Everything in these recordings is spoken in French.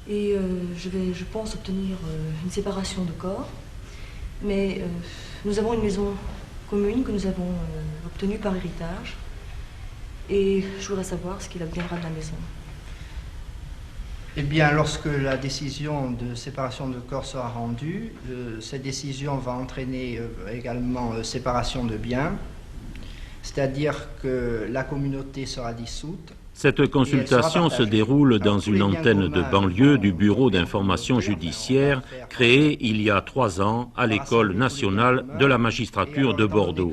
et je pense, obtenir une séparation de corps. Mais nous avons une maison commune que nous avons obtenue par héritage, et je voudrais savoir ce qu'il adviendra de la maison. Eh bien, lorsque la décision de séparation de corps sera rendue, cette décision va entraîner également séparation de biens, c'est-à-dire que la communauté sera dissoute. Cette consultation se déroule dans une antenne de banlieue du Bureau d'information judiciaire créé il y a 3 ans à l'École nationale de la magistrature de Bordeaux.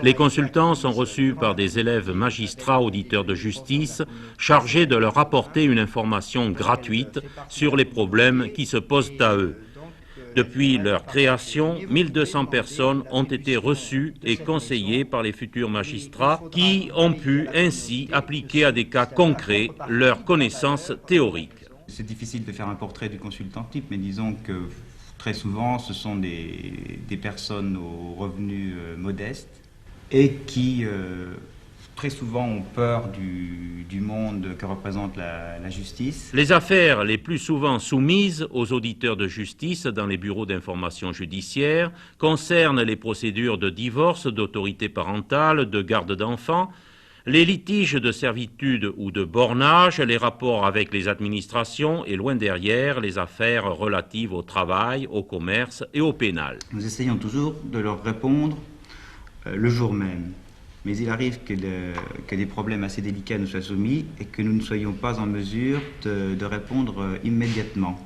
Les consultants sont reçus par des élèves magistrats auditeurs de justice chargés de leur apporter une information gratuite sur les problèmes qui se posent à eux. Depuis leur création, 1200 personnes ont été reçues et conseillées par les futurs magistrats qui ont pu ainsi appliquer à des cas concrets leurs connaissances théoriques. C'est difficile de faire un portrait du consultant type, mais disons que très souvent ce sont des personnes aux revenus modestes et qui très souvent ont peur du monde que représente la justice. Les affaires les plus souvent soumises aux auditeurs de justice dans les bureaux d'information judiciaire concernent les procédures de divorce, d'autorité parentale, de garde d'enfants, les litiges de servitude ou de bornage, les rapports avec les administrations et loin derrière les affaires relatives au travail, au commerce et au pénal. Nous essayons toujours de leur répondre le jour même. Mais il arrive que des problèmes assez délicats nous soient soumis et que nous ne soyons pas en mesure de répondre immédiatement.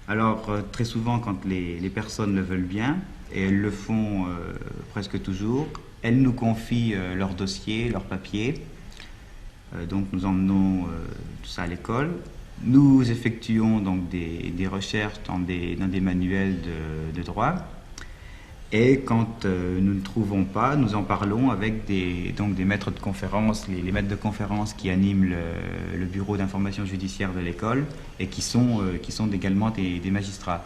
Alors, très souvent, quand les personnes le veulent bien, et elles le font presque toujours, elles nous confient leur dossier, leurs papiers. Donc, nous emmenons tout ça à l'école. Nous effectuons donc des recherches dans des manuels de droit. Et quand nous ne trouvons pas, nous en parlons avec des maîtres de conférences, les maîtres de conférences qui animent le bureau d'information judiciaire de l'école et qui sont également des magistrats.